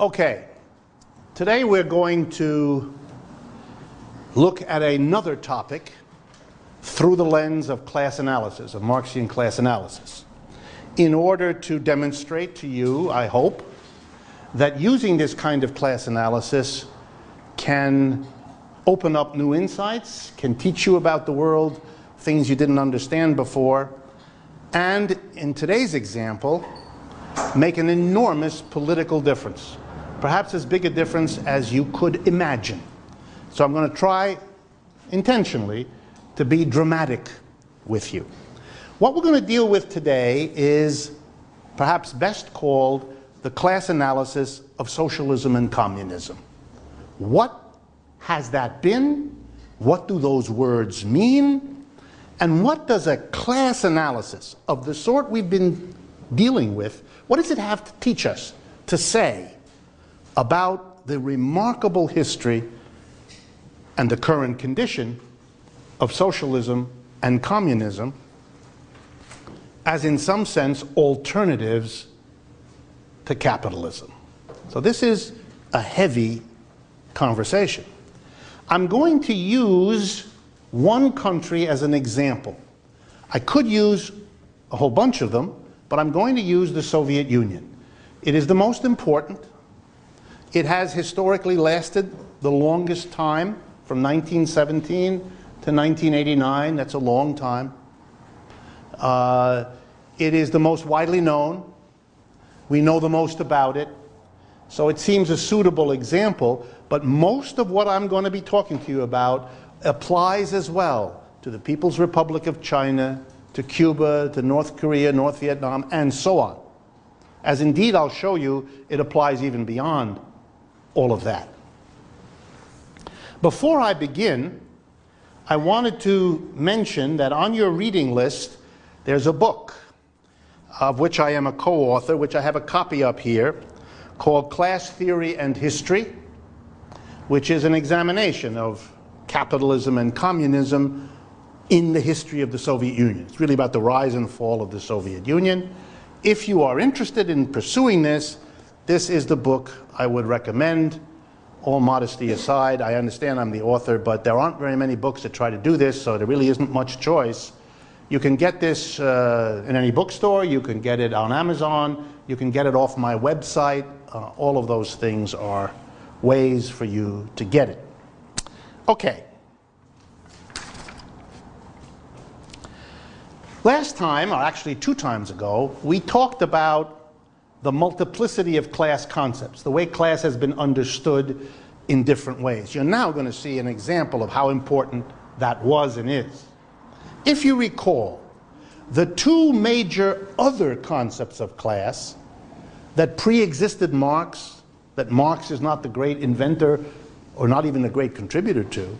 Okay, today we're going to look at another topic through the lens of class analysis, of Marxian class analysis, in order to demonstrate to you, I hope, that using this kind of class analysis can open up new insights, can teach you about the world, things you didn't understand before, and in today's example, make an enormous political difference. Perhaps as big a difference as you could imagine. So I'm going to try, intentionally, to be dramatic with you. What we're going to deal with today is perhaps best called the class analysis of socialism and communism. What has that been? What do those words mean? And what does a class analysis of the sort we've been dealing with, what does it have to teach us, to say about the remarkable history and the current condition of socialism and communism as, in some sense, alternatives to capitalism? So this is a heavy conversation. I'm going to use one country as an example. I could use a whole bunch of them, but I'm going to use the Soviet Union. It is the most important. It has historically lasted the longest time, from 1917 to 1989. That's a long time. It is the most widely known. We know the most about it. So it seems a suitable example, but most of what I'm going to be talking to you about applies as well to the People's Republic of China, to Cuba, to North Korea, North Vietnam, and so on. As indeed I'll show you, it applies even beyond all of that. Before I begin, I wanted to mention that on your reading list there's a book of which I am a co-author, which I have a copy up here, called Class Theory and History, which is an examination of capitalism and communism in the history of the Soviet Union. It's really about the rise and fall of the Soviet Union. If you are interested in pursuing this, this is the book I would recommend. All modesty aside, I understand I'm the author, but there aren't very many books that try to do this, so there really isn't much choice. You can get this in any bookstore, you can get it on Amazon, you can get it off my website. All of those things are ways for you to get it. Okay. Last time, or actually 2 times ago, we talked about the multiplicity of class concepts, the way class has been understood in different ways. You're now going to see an example of how important that was and is. If you recall, the 2 major other concepts of class that pre-existed Marx, that Marx is not the great inventor or not even the great contributor to,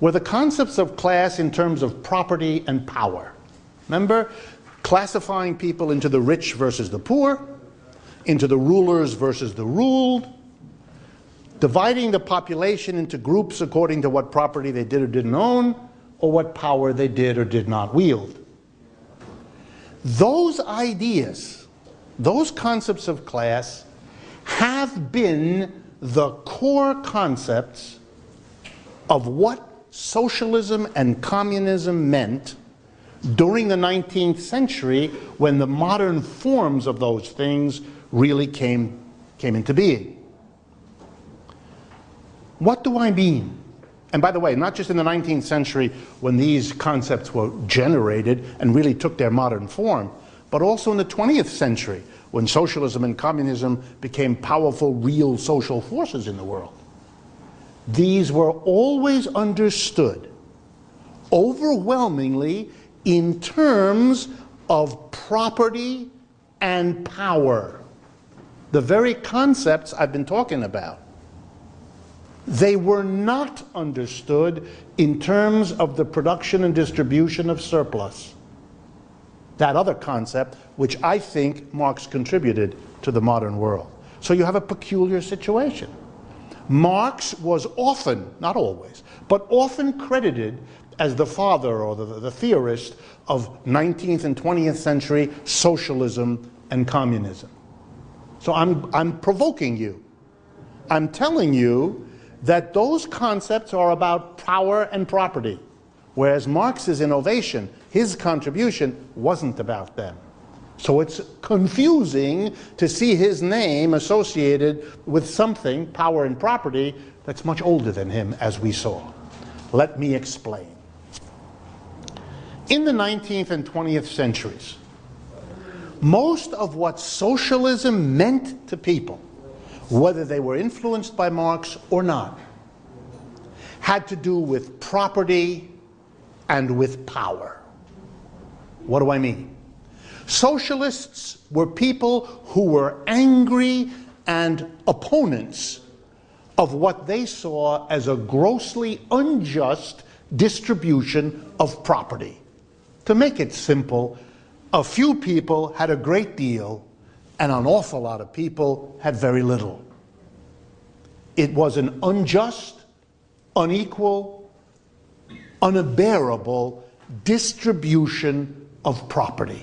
were the concepts of class in terms of property and power. Remember, classifying people into the rich versus the poor, into the rulers versus the ruled, dividing the population into groups according to what property they did or didn't own, or what power they did or did not wield. Those ideas, those concepts of class, have been the core concepts of what socialism and communism meant during the 19th century, when the modern forms of those things really came into being. What do I mean? And by the way, not just in the 19th century when these concepts were generated and really took their modern form, but also in the 20th century when socialism and communism became powerful, real social forces in the world. These were always understood overwhelmingly in terms of property and power. The very concepts I've been talking about. They were not understood in terms of the production and distribution of surplus. That other concept, which I think Marx contributed to the modern world. So you have a peculiar situation. Marx was often, not always, but often credited as the father or the theorist of 19th and 20th century socialism and communism. So I'm provoking you I'm telling you that those concepts are about power and property, whereas Marx's innovation, his contribution, wasn't about them. So it's confusing to see his name associated with something, power and property, that's much older than him, as we saw. Let me explain. In the 19th and 20th centuries, most of what socialism meant to people, whether they were influenced by Marx or not, had to do with property and with power. What do I mean? Socialists were people who were angry and opponents of what they saw as a grossly unjust distribution of property. To make it simple, a few people had a great deal and an awful lot of people had very little. It was an unjust, unequal, unbearable distribution of property.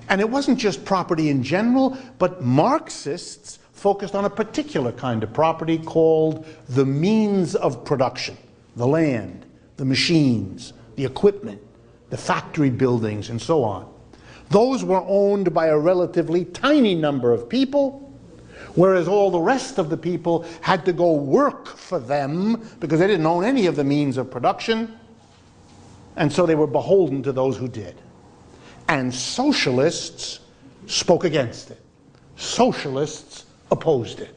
And it wasn't just property in general, but Marxists focused on a particular kind of property called the means of production. The land, the machines, the equipment, the factory buildings, and so on. Those were owned by a relatively tiny number of people, whereas all the rest of the people had to go work for them because they didn't own any of the means of production, and so they were beholden to those who did. And socialists spoke against it. Socialists opposed it.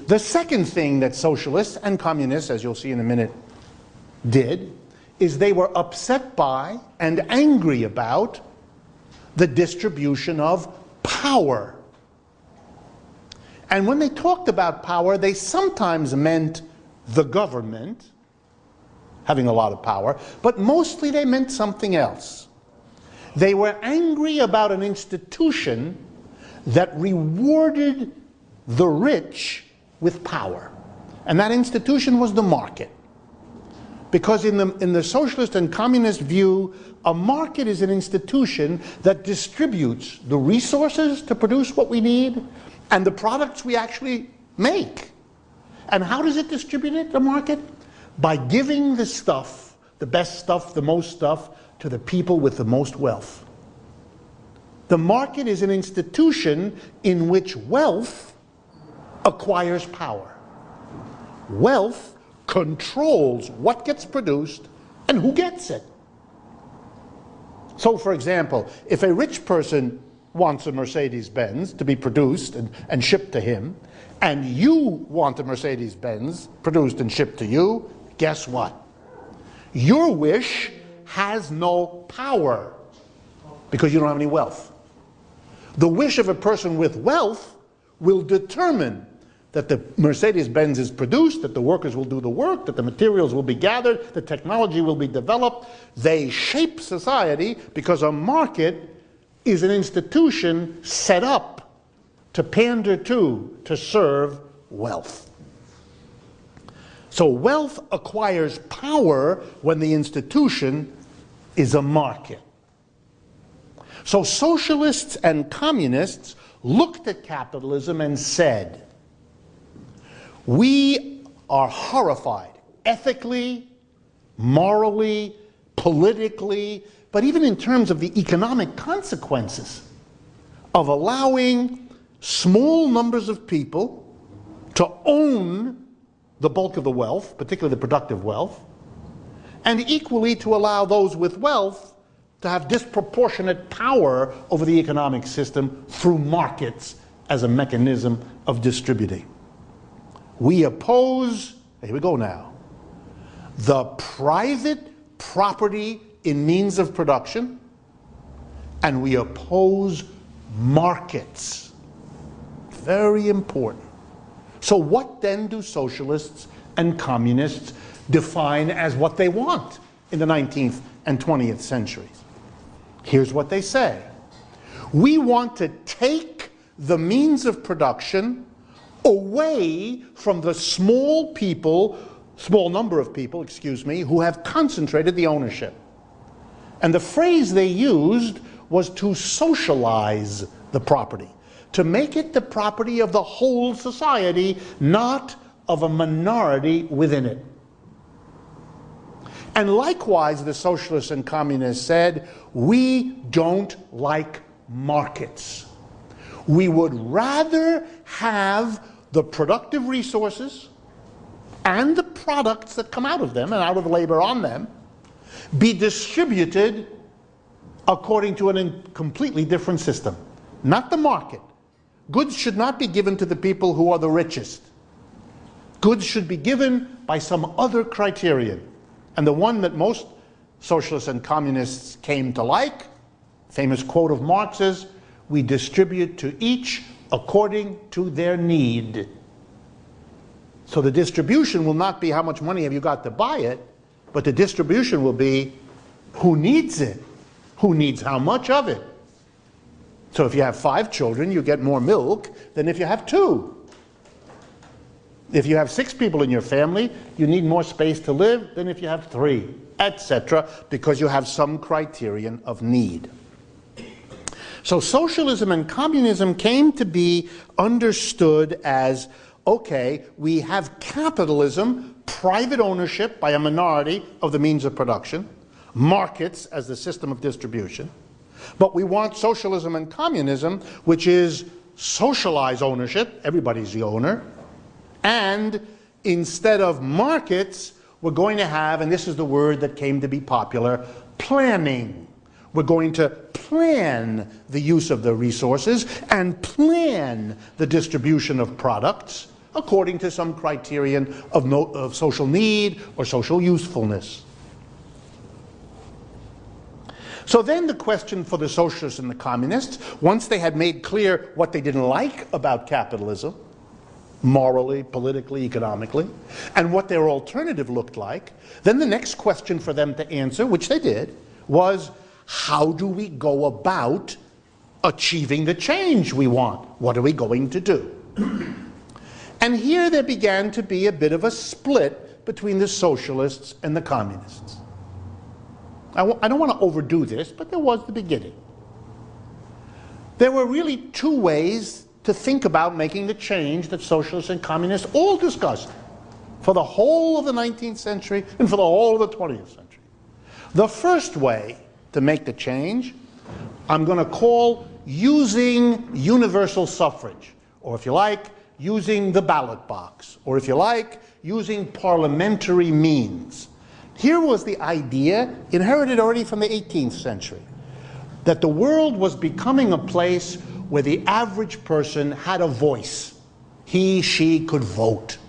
The second thing that socialists and communists, as you'll see in a minute, did is they were upset by and angry about the distribution of power. And when they talked about power, they sometimes meant the government having a lot of power, but mostly they meant something else. They were angry about an institution that rewarded the rich with power. And that institution was the market. Because in the socialist and communist view, a market is an institution that distributes the resources to produce what we need and the products we actually make. And how does it distribute it, the market? By giving the stuff, the best stuff, the most stuff, to the people with the most wealth. The market is an institution in which wealth acquires power. Wealth controls what gets produced and who gets it. So, for example, if a rich person wants a Mercedes-Benz to be produced and shipped to him, and you want a Mercedes-Benz produced and shipped to you, guess what? Your wish has no power because you don't have any wealth. The wish of a person with wealth will determine that the Mercedes-Benz is produced, that the workers will do the work, that the materials will be gathered, the technology will be developed. They shape society because a market is an institution set up to pander to serve wealth. So wealth acquires power when the institution is a market. So socialists and communists looked at capitalism and said, we are horrified, ethically, morally, politically, but even in terms of the economic consequences of allowing small numbers of people to own the bulk of the wealth, particularly the productive wealth, and equally to allow those with wealth to have disproportionate power over the economic system through markets as a mechanism of distributing. We oppose, here we go now, the private property in means of production, and we oppose markets. Very important. So what then do socialists and communists define as what they want in the 19th and 20th centuries? Here's what they say. We want to take the means of production away from the small number of people, who have concentrated the ownership. And the phrase they used was to socialize the property, to make it the property of the whole society, not of a minority within it. And likewise, the socialists and communists said, we don't like markets. We would rather have the productive resources and the products that come out of them and out of labor on them be distributed according to a completely different system. Not the market. Goods should not be given to the people who are the richest. Goods should be given by some other criterion. And the one that most socialists and communists came to like, famous quote of Marx's, we distribute to each according to their need. So the distribution will not be how much money have you got to buy it, but the distribution will be who needs it, who needs how much of it. So if you have 5 children, you get more milk than if you have 2. If you have 6 people in your family, you need more space to live than if you have 3, etc., because you have some criterion of need. So socialism and communism came to be understood as, okay, we have capitalism, private ownership by a minority of the means of production, markets as the system of distribution, but we want socialism and communism, which is socialized ownership, everybody's the owner, and instead of markets, we're going to have, and this is the word that came to be popular, planning. We're going to plan the use of the resources and plan the distribution of products according to some criterion of social need or social usefulness. So then the question for the socialists and the communists, once they had made clear what they didn't like about capitalism, morally, politically, economically, and what their alternative looked like, then the next question for them to answer, which they did, was how do we go about achieving the change we want? What are we going to do? And here there began to be a bit of a split between the socialists and the communists. I don't want to overdo this, but there was the beginning. There were really 2 ways to think about making the change that socialists and communists all discussed for the whole of the 19th century and for the whole of the 20th century. The first way to make the change, I'm going to call using universal suffrage, or if you like, using the ballot box, or if you like, using parliamentary means. Here was the idea, inherited already from the 18th century, that the world was becoming a place where the average person had a voice. He, she could vote.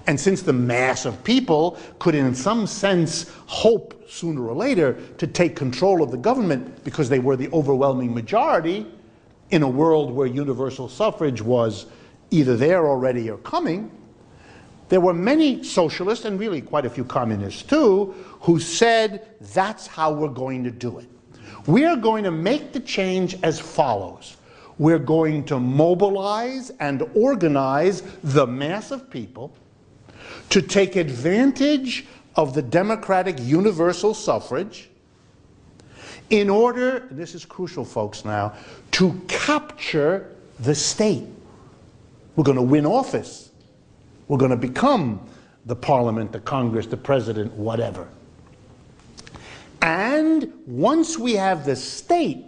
And since the mass of people could in some sense hope sooner or later to take control of the government because they were the overwhelming majority in a world where universal suffrage was either there already or coming, there were many socialists, and really quite a few communists too, who said that's how we're going to do it. We are going to make the change as follows. We're going to mobilize and organize the mass of people to take advantage of the democratic universal suffrage in order, and this is crucial folks now, to capture the state. We're going to win office. We're going to become the parliament, the Congress, the president, whatever. And once we have the state,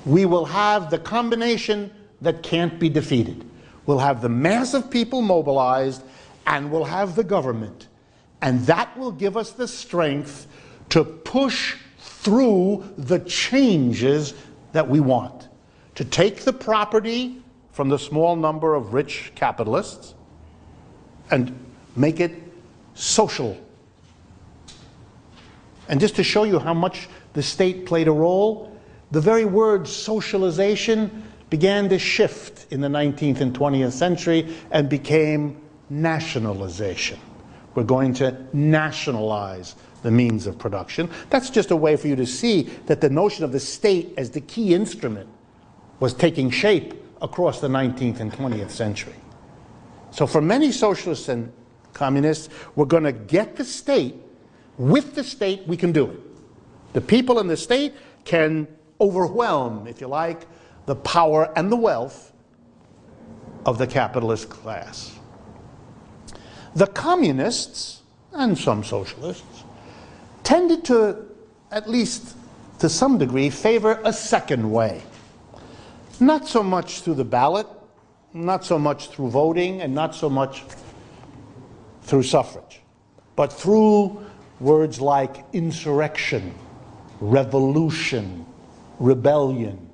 we will have the combination that can't be defeated. We'll have the mass of people mobilized, and we'll have the government. And that will give us the strength to push through the changes that we want. To take the property from the small number of rich capitalists and make it social. And just to show you how much the state played a role, the very word socialization began to shift in the 19th and 20th century and became nationalization. We're going to nationalize the means of production. That's just a way for you to see that the notion of the state as the key instrument was taking shape across the 19th and 20th century. So for many socialists and communists, we're going to get the state. With the state, we can do it. The people in the state can overwhelm, if you like, the power and the wealth of the capitalist class. The communists, and some socialists, tended to, at least to some degree, favor a second way. Not so much through the ballot, not so much through voting, and not so much through suffrage, but through words like insurrection, revolution, rebellion.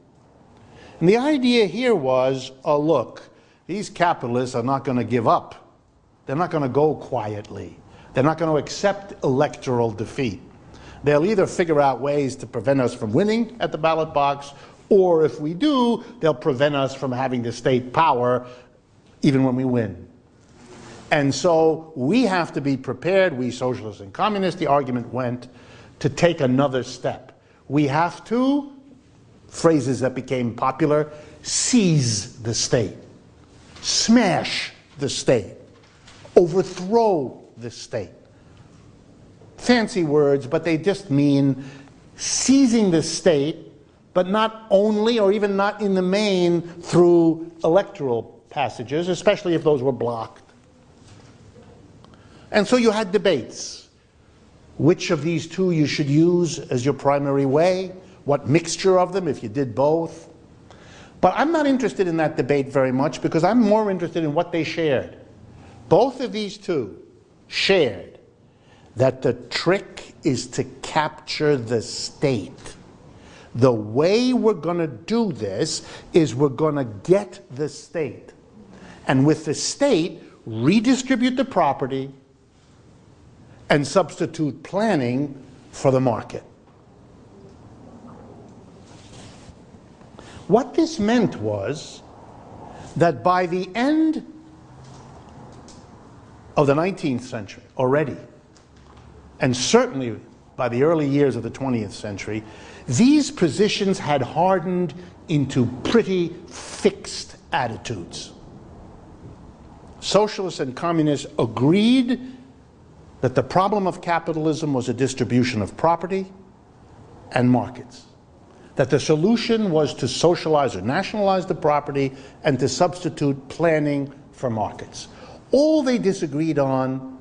And the idea here was, oh look, these capitalists are not going to give up. They're not going to go quietly. They're not going to accept electoral defeat. They'll either figure out ways to prevent us from winning at the ballot box, or if we do, they'll prevent us from having the state power even when we win. And so we have to be prepared, we socialists and communists, the argument went, to take another step. We have to, phrases that became popular, seize the state, smash the state, overthrow the state. Fancy words, but they just mean seizing the state, but not only or even not in the main through electoral passages, especially if those were blocked. And so you had debates. Which of these two you should use as your primary way? What mixture of them if you did both? But I'm not interested in that debate very much because I'm more interested in what they shared. Both of these two shared that the trick is to capture the state. The way we're going to do this is we're going to get the state. And with the state, redistribute the property and substitute planning for the market. What this meant was that by the end of the 19th century already, and certainly by the early years of the 20th century, these positions had hardened into pretty fixed attitudes. Socialists and communists agreed that the problem of capitalism was a distribution of property and markets. That the solution was to socialize or nationalize the property and to substitute planning for markets. All they disagreed on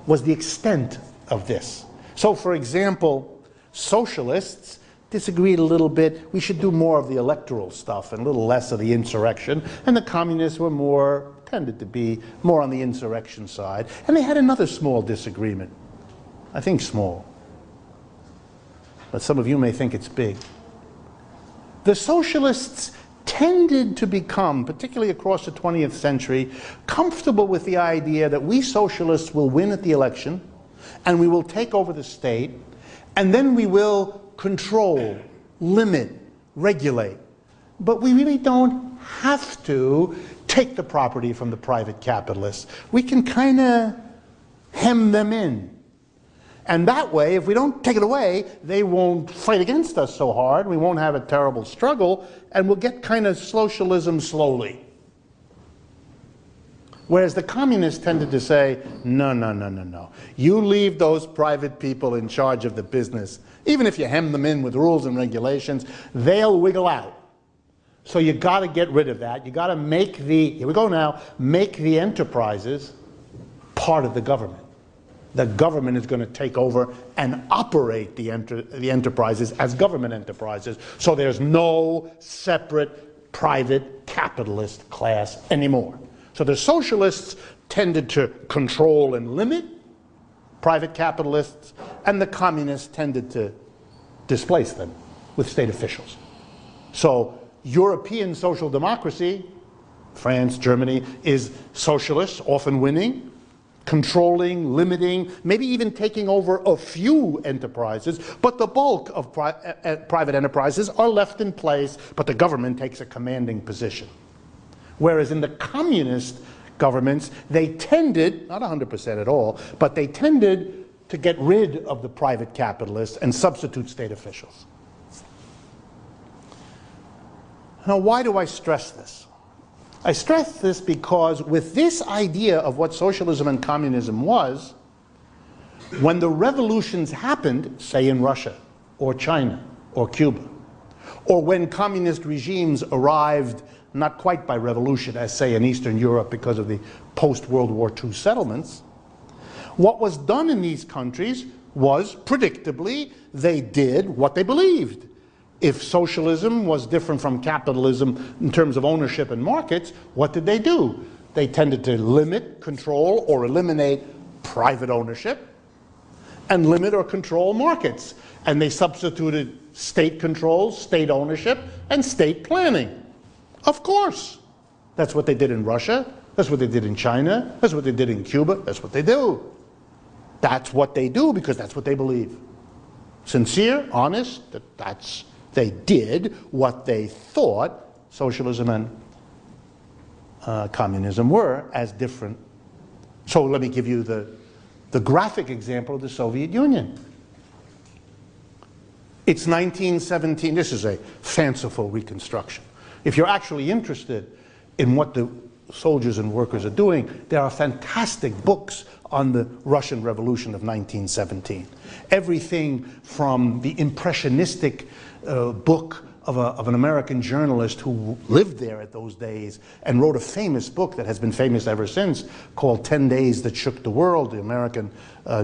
was the extent of this. So, for example, socialists disagreed a little bit. We should do more of the electoral stuff and a little less of the insurrection. And the communists were tended to be more on the insurrection side. And they had another small disagreement. I think small. But some of you may think it's big. The socialists tended to become, particularly across the 20th century, comfortable with the idea that we socialists will win at the election, and we will take over the state, and then we will control, limit, regulate. But we really don't have to take the property from the private capitalists. We can kind of hem them in. And that way, if we don't take it away, they won't fight against us so hard, we won't have a terrible struggle, and we'll get kind of socialism slowly. Whereas the communists tended to say, no, no, no, no, no. You leave those private people in charge of the business. Even if you hem them in with rules and regulations, they'll wiggle out. So you got to get rid of that. You got to make the, here we go now, make the enterprises part of the government. The government is going to take over and operate the enterprises as government enterprises. So there's no separate private capitalist class anymore. So the socialists tended to control and limit private capitalists, and the communists tended to displace them with state officials. So European social democracy, France, Germany, is socialist, often winning, controlling, limiting, maybe even taking over a few enterprises, but the bulk of private enterprises are left in place, but the government takes a commanding position. Whereas in the communist governments, they tended, not 100% at all, but they tended to get rid of the private capitalists and substitute state officials. Now, why do I stress this? I stress this because with this idea of what socialism and communism was, when the revolutions happened, say in Russia, or China, or Cuba, or when communist regimes arrived not quite by revolution, as say in Eastern Europe because of the post-World War II settlements. What was done in these countries was, predictably, they did what they believed. If socialism was different from capitalism in terms of ownership and markets, what did they do? They tended to limit, control, or eliminate private ownership and limit or control markets. And they substituted state control, state ownership, and state planning. Of course. That's what they did in Russia. That's what they did in China. That's what they did in Cuba. That's what they do. That's what they do because that's what they believe. Sincere, honest, they did what they thought socialism and communism were as different. So let me give you the graphic example of the Soviet Union. It's 1917. This is a fanciful reconstruction. If you're actually interested in what the soldiers and workers are doing, there are fantastic books on the Russian Revolution of 1917. Everything from the impressionistic book of an American journalist who lived there at those days and wrote a famous book that has been famous ever since called 10 Days That Shook the World, the American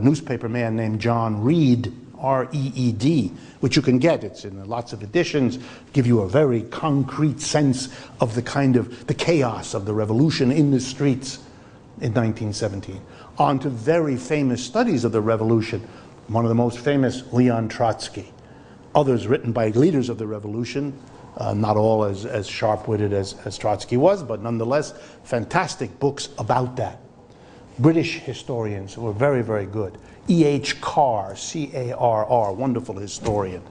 newspaper man named John Reed, R-E-E-D, which you can get. It's in lots of editions, give you a very concrete sense of the kind of the chaos of the revolution in the streets in 1917. On to very famous studies of the revolution. One of the most famous, Leon Trotsky. Others written by leaders of the revolution, not all as sharp-witted as Trotsky was, but nonetheless, fantastic books about that. British historians were very, very good. E.H. Carr, C-A-R-R, wonderful historian.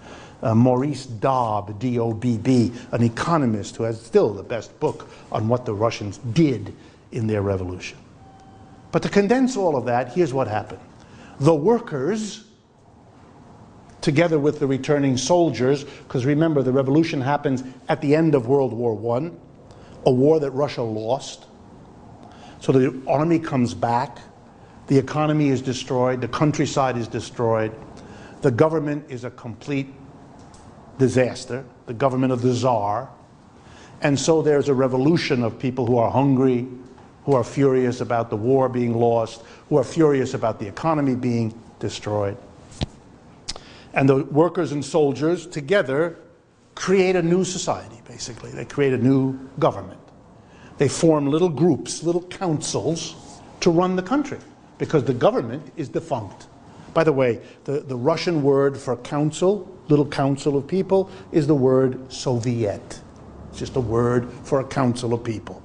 Maurice Dobb, D-O-B-B, an economist who has still the best book on what the Russians did in their revolution. But to condense all of that, here's what happened. The workers, together with the returning soldiers, because remember the revolution happens at the end of World War I, a war that Russia lost. So the army comes back, the economy is destroyed, the countryside is destroyed, the government is a complete disaster, the government of the Tsar, and so there's a revolution of people who are hungry, who are furious about the war being lost, who are furious about the economy being destroyed. And the workers and soldiers together create a new society, basically. They create a new government. They form little groups, little councils to run the country because the government is defunct. By the way, the Russian word for council, little council of people, is the word Soviet. It's just a word for a council of people.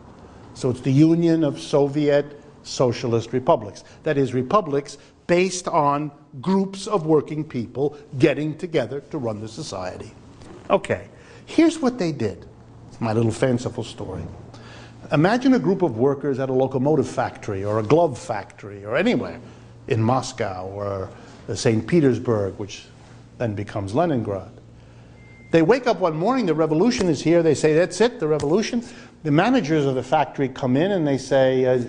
So it's the union of Soviet socialist republics. That is, republics based on groups of working people getting together to run the society. Okay, here's what they did. It's my little fanciful story. Imagine a group of workers at a locomotive factory or a glove factory or anywhere in Moscow or St. Petersburg, which then becomes Leningrad. They wake up one morning, the revolution is here, they say, that's it, the revolution. The managers of the factory come in and they say,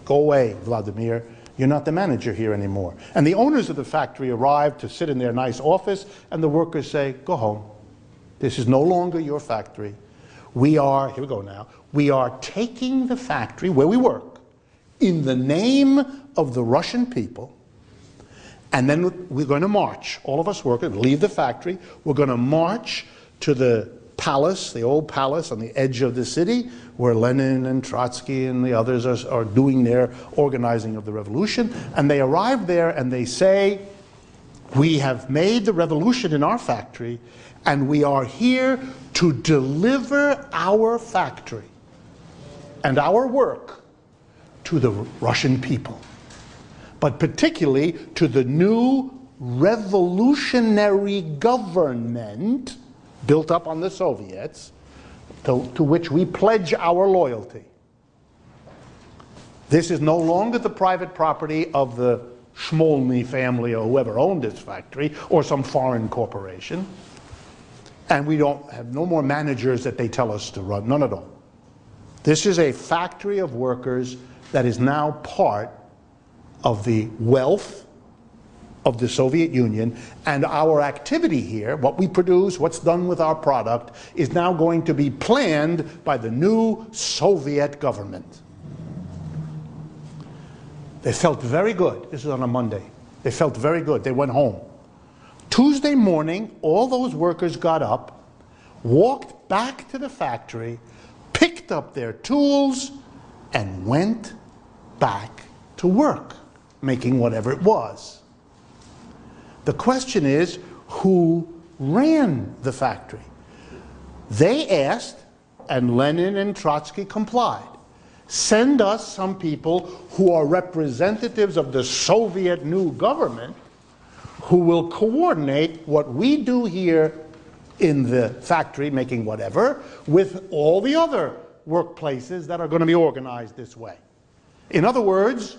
go away, Vladimir, you're not the manager here anymore. And the owners of the factory arrive to sit in their nice office, and the workers say, go home. This is no longer your factory. We are, here we go now, we are taking the factory where we work in the name of the Russian people, and then we're going to march. All of us workers leave the factory. We're going to march to the palace, the old palace on the edge of the city, where Lenin and Trotsky and the others are doing their organizing of the revolution. And they arrive there and they say, we have made the revolution in our factory, and we are here to deliver our factory and our work to the Russian people, but particularly to the new revolutionary government built up on the Soviets, to which we pledge our loyalty. This is no longer the private property of the Smolny family or whoever owned this factory or some foreign corporation. And we don't have no more managers that they tell us to run, none at all. This is a factory of workers that is now part of the wealth of the Soviet Union, and our activity here, what we produce, what's done with our product, is now going to be planned by the new Soviet government. They felt very good. This is on a Monday. They felt very good. They went home. Tuesday morning, all those workers got up, walked back to the factory, picked up their tools, and went back to work, making whatever it was. The question is, who ran the factory? They asked, and Lenin and Trotsky complied. Send us some people who are representatives of the Soviet new government who will coordinate what we do here in the factory, making whatever, with all the other workplaces that are going to be organized this way. In other words,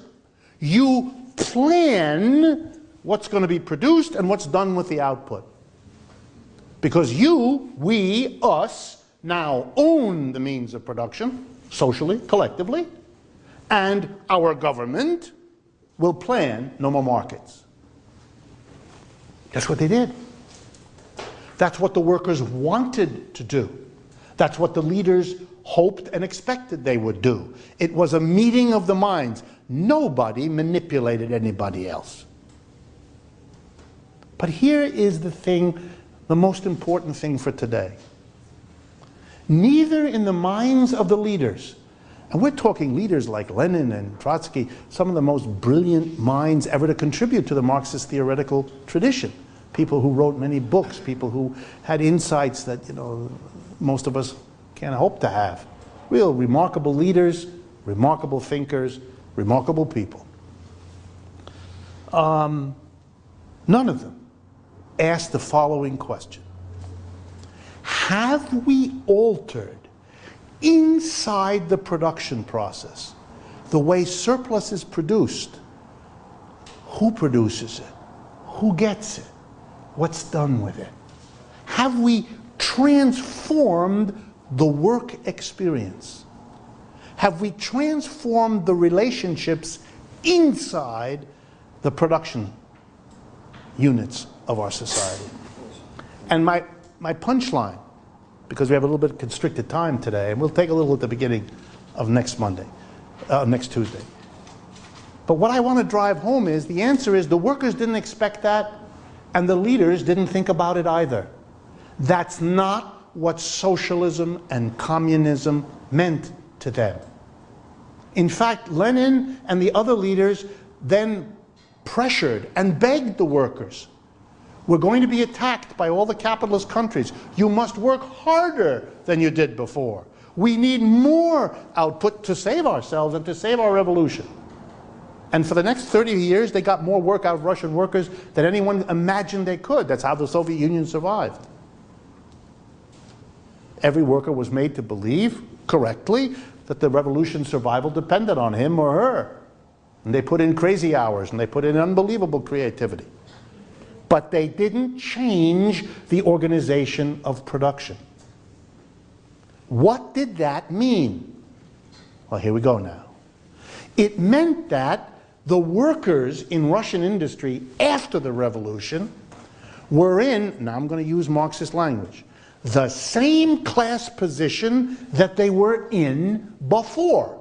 you plan what's going to be produced and what's done with the output. Because you, we, us, now own the means of production, socially, collectively, and our government will plan no more markets. That's what they did. That's what the workers wanted to do. That's what the leaders hoped and expected they would do. It was a meeting of the minds. Nobody manipulated anybody else. But here is the thing, the most important thing for today. Neither in the minds of the leaders, and we're talking leaders like Lenin and Trotsky, some of the most brilliant minds ever to contribute to the Marxist theoretical tradition. People who wrote many books, people who had insights that, you know, most of us can't hope to have. Real remarkable leaders, remarkable thinkers, remarkable people. None of them asked the following question. Have we altered inside the production process the way surplus is produced? Who produces it? Who gets it? What's done with it? Have we transformed the work experience? Have we transformed the relationships inside the production units of our society? And my punchline, because we have a little bit of constricted time today, and we'll take a little at the beginning of next Tuesday. But what I want to drive home is, the answer is the workers didn't expect that, and the leaders didn't think about it either. That's not what socialism and communism meant to them. In fact, Lenin and the other leaders then pressured and begged the workers. We're going to be attacked by all the capitalist countries. You must work harder than you did before. We need more output to save ourselves and to save our revolution. And for the next 30 years, they got more work out of Russian workers than anyone imagined they could. That's how the Soviet Union survived. Every worker was made to believe, correctly, that the revolution's survival depended on him or her. And they put in crazy hours, and they put in unbelievable creativity. But they didn't change the organization of production. What did that mean? Well, here we go now. It meant that the workers in Russian industry after the revolution were in, now I'm going to use Marxist language, the same class position that they were in before.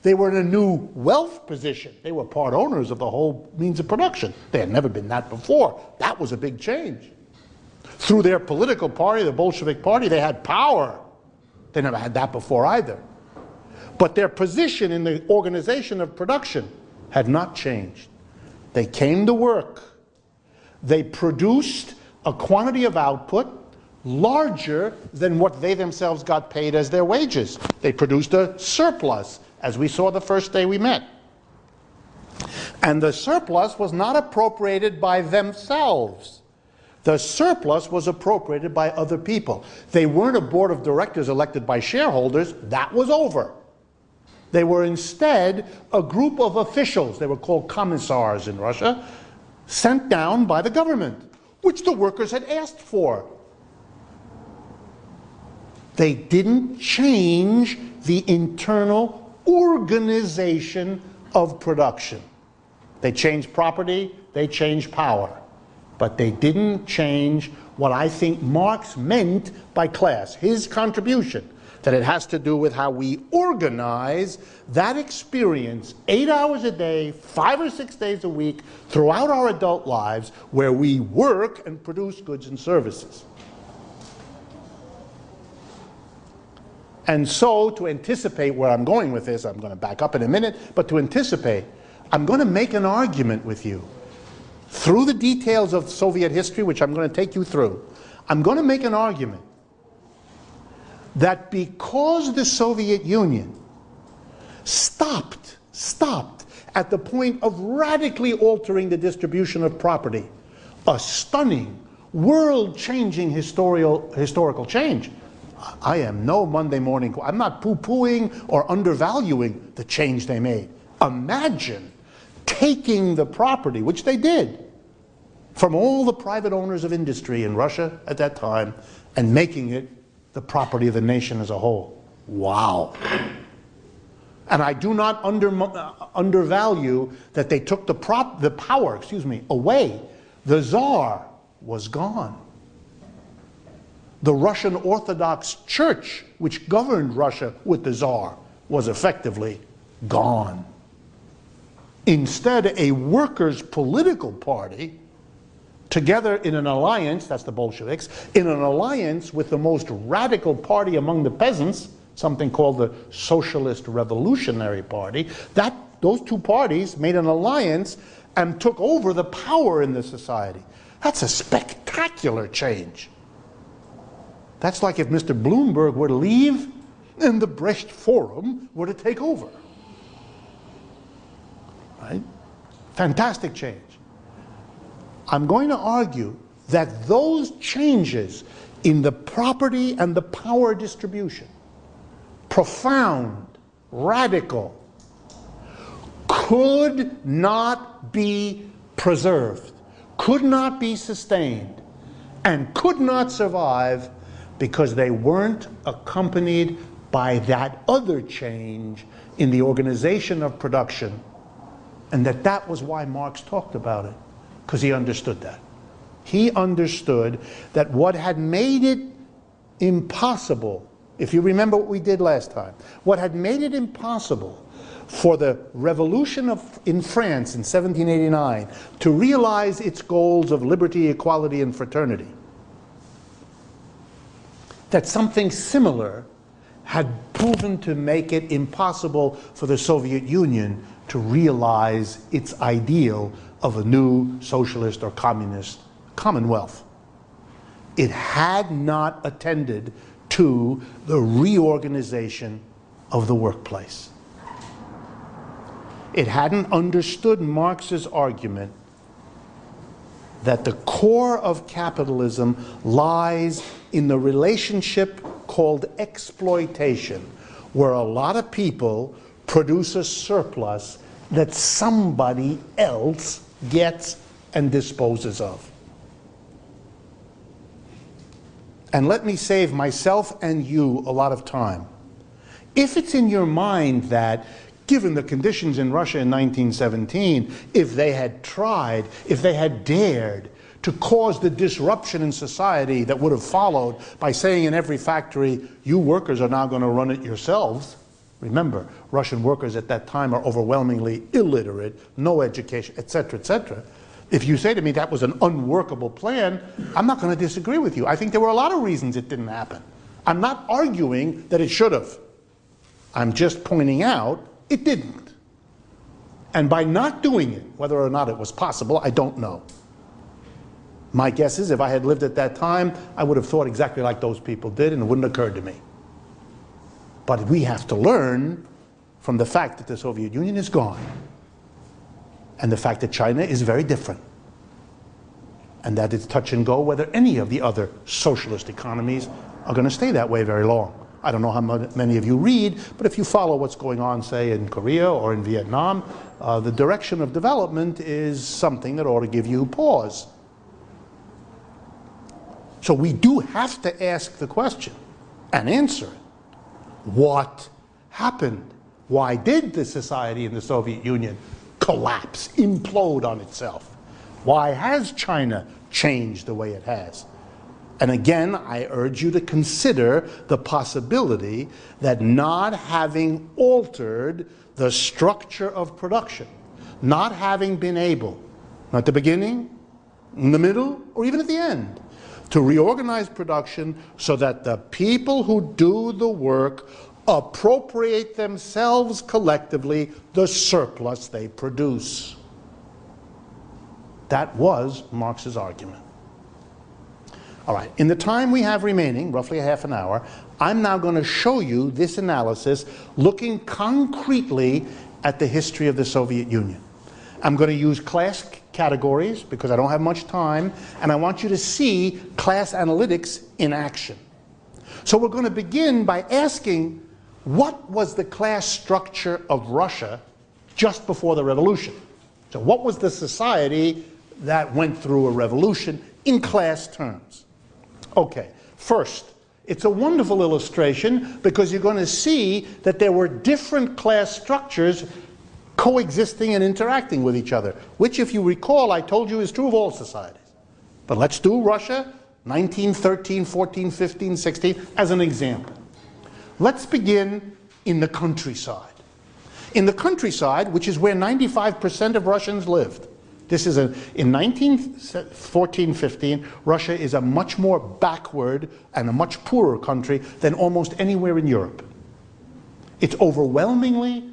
They were in a new wealth position. They were part owners of the whole means of production. They had never been that before. That was a big change. Through their political party, the Bolshevik Party, they had power. They never had that before either. But their position in the organization of production had not changed. They came to work. They produced a quantity of output larger than what they themselves got paid as their wages. They produced a surplus, as we saw the first day we met. And the surplus was not appropriated by themselves. The surplus was appropriated by other people. They weren't a board of directors elected by shareholders. That was over. They were instead a group of officials, they were called commissars in Russia, sent down by the government, which the workers had asked for. They didn't change the internal organization of production. They changed property, they changed power. But they didn't change what I think Marx meant by class, his contribution, that it has to do with how we organize that experience 8 hours a day, 5 or 6 days a week, throughout our adult lives, where we work and produce goods and services. And so, to anticipate where I'm going with this, I'm going to back up in a minute, but to anticipate, I'm going to make an argument with you. Through the details of Soviet history, which I'm going to take you through, I'm going to make an argument that because the Soviet Union stopped at the point of radically altering the distribution of property, a stunning, world-changing historical change. I am no Monday morning, I'm not poo-pooing or undervaluing the change they made. Imagine taking the property, which they did, from all the private owners of industry in Russia at that time, and making it the property of the nation as a whole. Wow. And I do not undervalue that they took the power away. The Tsar was gone. The Russian Orthodox Church, which governed Russia with the Tsar, was effectively gone. Instead, a workers' political party, together in an alliance, that's the Bolsheviks, in an alliance with the most radical party among the peasants, something called the Socialist Revolutionary Party, those two parties made an alliance and took over the power in the society. That's a spectacular change. That's like if Mr. Bloomberg were to leave and the Brecht Forum were to take over. Right? Fantastic change. I'm going to argue that those changes in the property and the power distribution, profound, radical, could not be preserved, could not be sustained, and could not survive because they weren't accompanied by that other change in the organization of production, and that was why Marx talked about it, because he understood that. He understood that what had made it impossible, if you remember what we did last time, what had made it impossible for the revolution in France in 1789 to realize its goals of liberty, equality, and fraternity, that something similar had proven to make it impossible for the Soviet Union to realize its ideal of a new socialist or communist commonwealth. It had not attended to the reorganization of the workplace. It hadn't understood Marx's argument that the core of capitalism lies in the relationship called exploitation, where a lot of people produce a surplus that somebody else gets and disposes of. And let me save myself and you a lot of time. If it's in your mind that, given the conditions in Russia in 1917, if they had tried, if they had dared to cause the disruption in society that would have followed by saying in every factory, you workers are now going to run it yourselves. Remember, Russian workers at that time are overwhelmingly illiterate, no education, etc., etc. If you say to me that was an unworkable plan, I'm not going to disagree with you. I think there were a lot of reasons it didn't happen. I'm not arguing that it should have. I'm just pointing out it didn't. And by not doing it, whether or not it was possible, I don't know. My guess is if I had lived at that time, I would have thought exactly like those people did, and it wouldn't have occurred to me. But we have to learn from the fact that the Soviet Union is gone, and the fact that China is very different, and that it's touch and go whether any of the other socialist economies are going to stay that way very long. I don't know how many of you read, but if you follow what's going on, say, in Korea or in Vietnam, the direction of development is something that ought to give you pause. So we do have to ask the question and answer it. What happened? Why did the society in the Soviet Union collapse, implode on itself? Why has China changed the way it has? And again, I urge you to consider the possibility that not having altered the structure of production, not having been able, not at the beginning, in the middle, or even at the end, to reorganize production so that the people who do the work appropriate themselves collectively the surplus they produce. That was Marx's argument. All right, in the time we have remaining, roughly a half an hour, I'm now going to show you this analysis looking concretely at the history of the Soviet Union. I'm going to use class categories because I don't have much time, and I want you to see class analytics in action. So we're going to begin by asking, what was the class structure of Russia just before the revolution? So what was the society that went through a revolution in class terms? Okay, first, it's a wonderful illustration because you're going to see that there were different class structures coexisting and interacting with each other, which, if you recall, I told you is true of all societies. But let's do Russia, 1913, 14, 15, 16, as an example. Let's begin in the countryside. In the countryside, which is where 95% of Russians lived. This is in 1914-15, Russia is a much more backward and a much poorer country than almost anywhere in Europe. It's overwhelmingly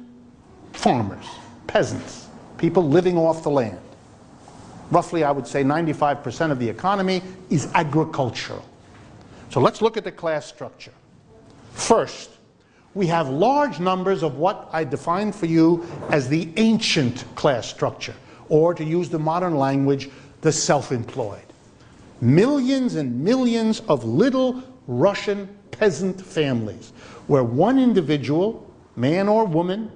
farmers, peasants, people living off the land. Roughly, I would say 95% of the economy is agricultural. So let's look at the class structure. First, we have large numbers of what I defined for you as the ancient class structure, or to use the modern language, the self-employed. Millions and millions of little Russian peasant families where one individual, man or woman,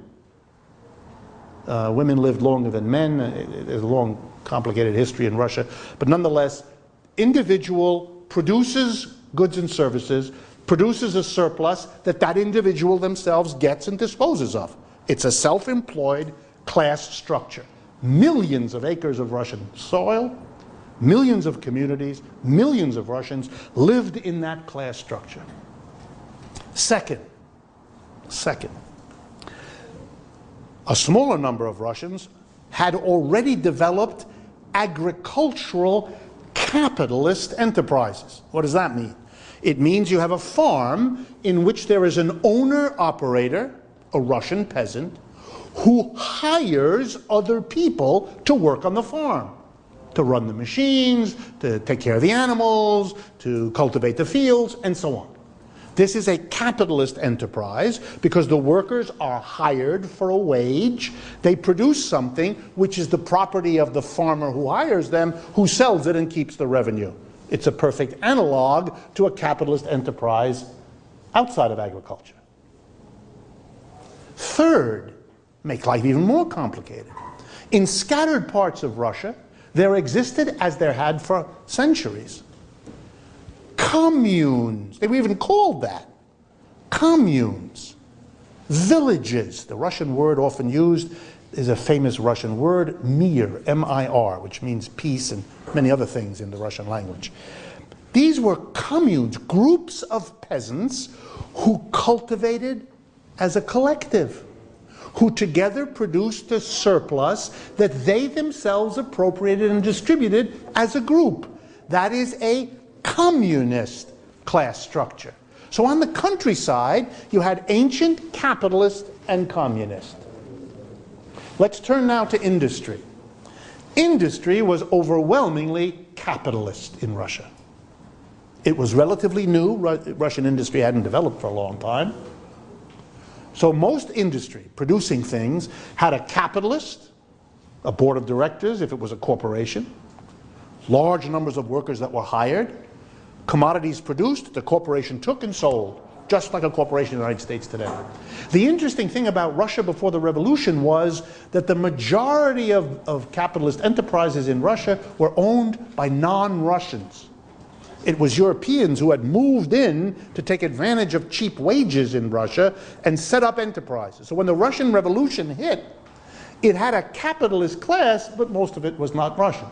women lived longer than men, there's a long complicated history in Russia, but nonetheless, individual produces goods and services, produces a surplus that that individual themselves gets and disposes of. It's a self-employed class structure. Millions of acres of Russian soil, millions of communities, millions of Russians lived in that class structure. Second, a smaller number of Russians had already developed agricultural capitalist enterprises. What does that mean? It means you have a farm in which there is an owner-operator, a Russian peasant, who hires other people to work on the farm, to run the machines, to take care of the animals, to cultivate the fields, and so on. This is a capitalist enterprise because the workers are hired for a wage. They produce something which is the property of the farmer who hires them, who sells it and keeps the revenue. It's a perfect analog to a capitalist enterprise outside of agriculture. Third, make life even more complicated. In scattered parts of Russia, there existed, as there had for centuries, communes. They were even called that. Communes. Villages. The Russian word often used is a famous Russian word, mir, M-I-R, which means peace and many other things in the Russian language. These were communes, groups of peasants who cultivated as a collective, who together produced a surplus that they themselves appropriated and distributed as a group. That is a communist class structure. So on the countryside, you had ancient capitalist and communist. Let's turn now to industry. Industry was overwhelmingly capitalist in Russia. It was relatively new. Russian industry hadn't developed for a long time. So most industry producing things had a capitalist, a board of directors if it was a corporation, large numbers of workers that were hired, commodities produced, the corporation took and sold, just like a corporation in the United States today. The interesting thing about Russia before the revolution was that the majority of capitalist enterprises in Russia were owned by non-Russians. It was Europeans who had moved in to take advantage of cheap wages in Russia and set up enterprises. So when the Russian Revolution hit, it had a capitalist class, but most of it was not Russian.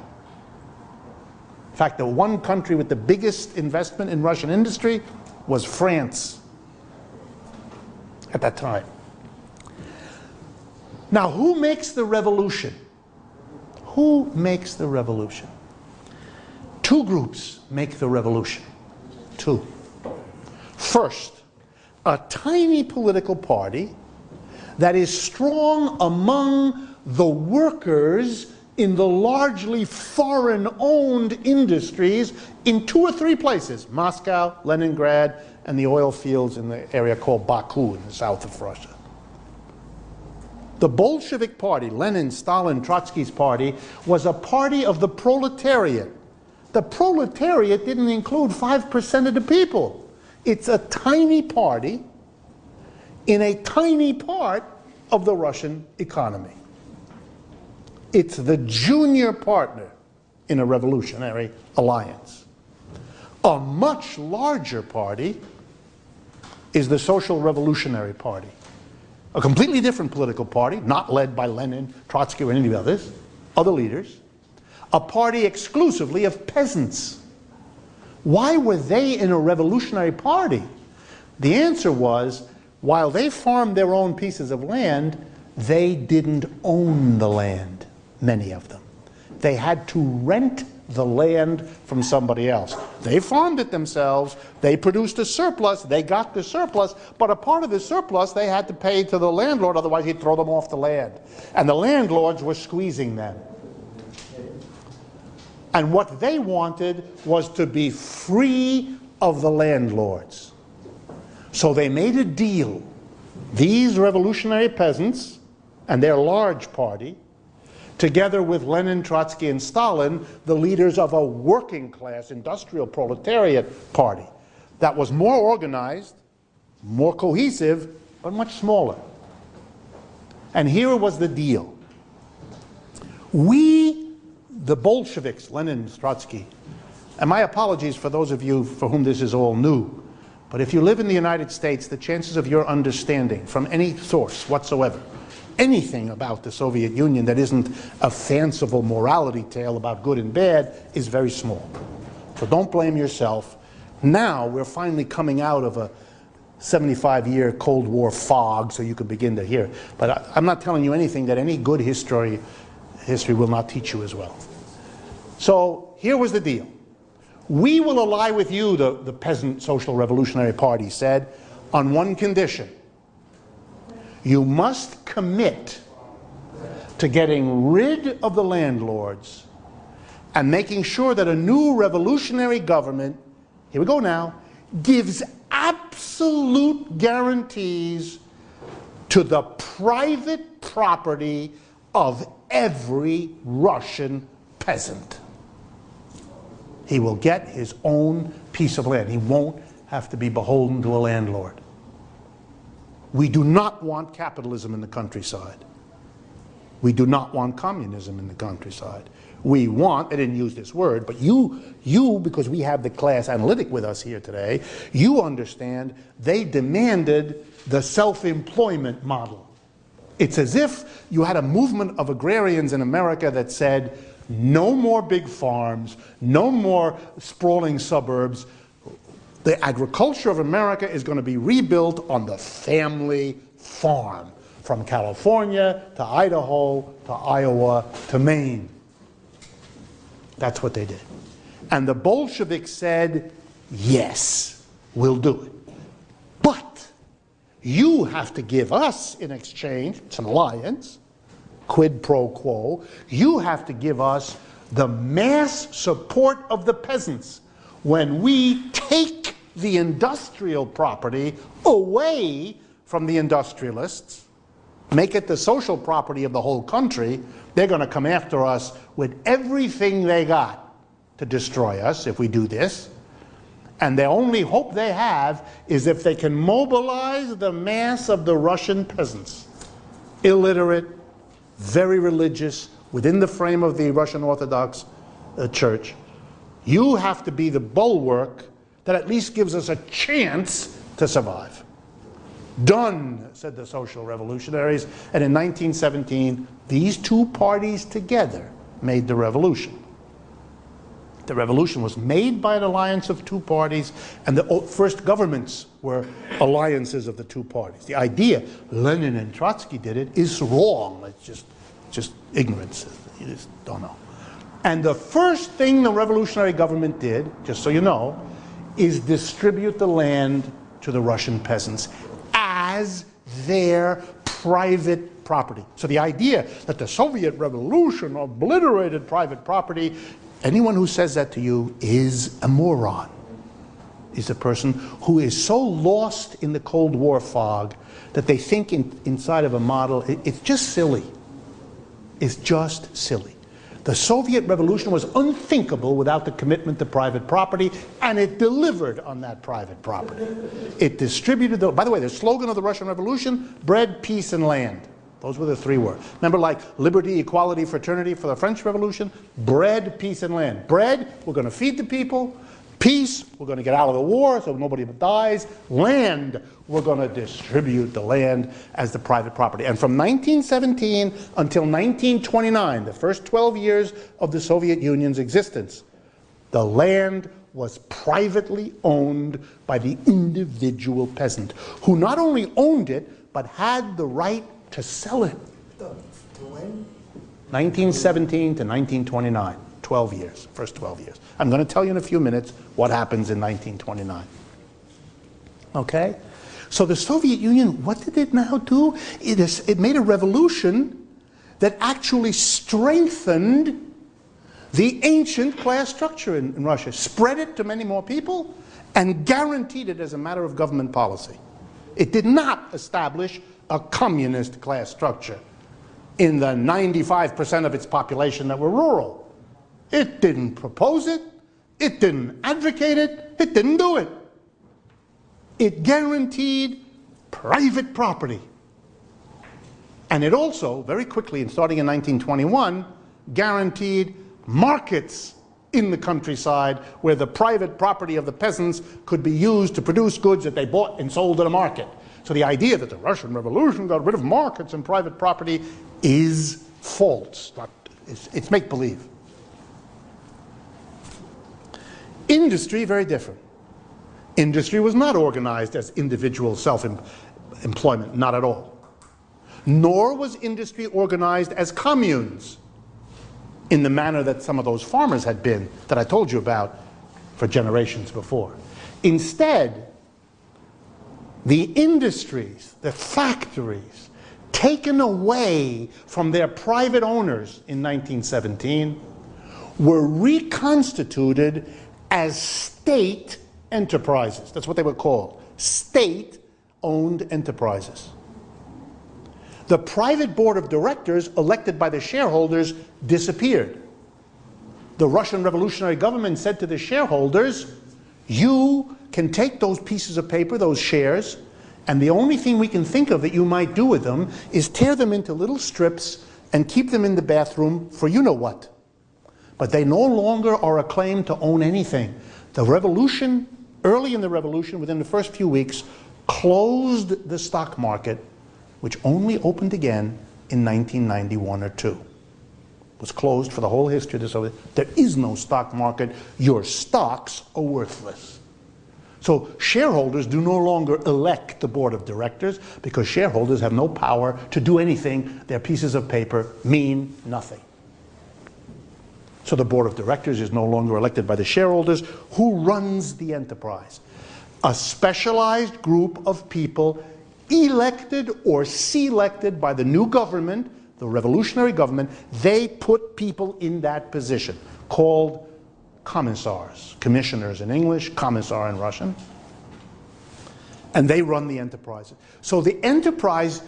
fact, the one country with the biggest investment in Russian industry was France at that time. Now, who makes the revolution? Who makes the revolution? Two groups make the revolution. Two. First, a tiny political party that is strong among the workers in the largely foreign-owned industries in 2 or 3 places, Moscow, Leningrad, and the oil fields in the area called Baku in the south of Russia. The Bolshevik Party, Lenin, Stalin, Trotsky's party, was a party of the proletariat. The proletariat didn't include 5% of the people. It's a tiny party in a tiny part of the Russian economy. It's the junior partner in a revolutionary alliance. A much larger party is the Social Revolutionary Party. A completely different political party, not led by Lenin, Trotsky, or any of the others, other leaders. A party exclusively of peasants. Why were they in a revolutionary party? The answer was, while they farmed their own pieces of land, they didn't own the land, many of them. They had to rent the land from somebody else. They farmed it themselves, they produced a surplus, they got the surplus, but a part of the surplus they had to pay to the landlord, otherwise he'd throw them off the land. And the landlords were squeezing them. And what they wanted was to be free of the landlords. So they made a deal. These revolutionary peasants and their large party, together with Lenin, Trotsky, and Stalin, the leaders of a working class industrial proletariat party that was more organized, more cohesive, but much smaller. And here was the deal. We, the Bolsheviks, Lenin, Trotsky, and my apologies for those of you for whom this is all new, but if you live in the United States, the chances of your understanding from any source whatsoever anything about the Soviet Union that isn't a fanciful morality tale about good and bad is very small. So don't blame yourself. Now we're finally coming out of a 75-year Cold War fog, so you can begin to hear. But I'm not telling you anything that any good history will not teach you as well. So here was the deal. We will ally with you, the peasant social revolutionary party said, on one condition. You must commit to getting rid of the landlords and making sure that a new revolutionary government, here we go now, gives absolute guarantees to the private property of every Russian peasant. He will get his own piece of land. He won't have to be beholden to a landlord. We do not want capitalism in the countryside. We do not want communism in the countryside. We want, I didn't use this word, but you, because we have the class analytic with us here today, you understand they demanded the self-employment model. It's as if you had a movement of agrarians in America that said, no more big farms, no more sprawling suburbs. The agriculture of America is going to be rebuilt on the family farm, from California to Idaho to Iowa to Maine. That's what they did. And the Bolsheviks said, yes, we'll do it. But you have to give us in exchange, it's an alliance, quid pro quo, you have to give us the mass support of the peasants when we take the industrial property away from the industrialists, make it the social property of the whole country. They're going to come after us with everything they got to destroy us if we do this. And the only hope they have is if they can mobilize the mass of the Russian peasants, illiterate, very religious, within the frame of the Russian Orthodox Church. You have to be the bulwark that at least gives us a chance to survive. Done, said the social revolutionaries, and in 1917, these two parties together made the revolution. The revolution was made by an alliance of two parties, and the first governments were alliances of the two parties. The idea Lenin and Trotsky did it is wrong. It's just ignorance. You just don't know. And the first thing the revolutionary government did, just so you know, is distribute the land to the Russian peasants as their private property. So the idea that the Soviet Revolution obliterated private property, anyone who says that to you is a moron, is a person who is so lost in the Cold War fog that they think inside of a model, it's just silly. It's just silly. The Soviet Revolution was unthinkable without the commitment to private property, and it delivered on that private property. It distributed, by the way, the slogan of the Russian Revolution, bread, peace, and land. Those were the three words. Remember, like liberty, equality, fraternity for the French Revolution? Bread, peace, and land. Bread, we're going to feed the people. Peace, we're going to get out of the war so nobody dies. Land, we're going to distribute the land as the private property. And from 1917 until 1929, the first 12 years of the Soviet Union's existence, the land was privately owned by the individual peasant, who not only owned it, but had the right to sell it. When? 1917 to 1929. 12 years, first 12 years. I'm going to tell you in a few minutes what happens in 1929. Okay? So the Soviet Union, what did it now do? It made a revolution that actually strengthened the ancient class structure in Russia, spread it to many more people, and guaranteed it as a matter of government policy. It did not establish a communist class structure in the 95% of its population that were rural. It didn't propose it, it didn't advocate it, it didn't do it. It guaranteed private property. And it also, very quickly, and starting in 1921, guaranteed markets in the countryside where the private property of the peasants could be used to produce goods that they bought and sold at a market. So the idea that the Russian Revolution got rid of markets and private property is false. It's make-believe. Industry, very different. Industry was not organized as individual self-employment, not at all. Nor was industry organized as communes in the manner that some of those farmers had been, that I told you about for generations before. Instead, the industries, the factories, taken away from their private owners in 1917, were reconstituted as state enterprises. That's what they were called, state-owned enterprises. The private board of directors elected by the shareholders disappeared. The Russian revolutionary government said to the shareholders, you can take those pieces of paper, those shares, and the only thing we can think of that you might do with them is tear them into little strips and keep them in the bathroom for you know what. But they no longer are acclaimed to own anything. The revolution, early in the revolution, within the first few weeks, closed the stock market, which only opened again in 1991 or 2. It was closed for the whole history of the Soviet. There is no stock market. Your stocks are worthless. So shareholders do no longer elect the board of directors because shareholders have no power to do anything. Their pieces of paper mean nothing. So the board of directors is no longer elected by the shareholders. Who runs the enterprise? A specialized group of people elected or selected by the new government, the revolutionary government. They put people in that position, called commissars, commissioners in English, commissar in Russian. And they run the enterprise. So the enterprise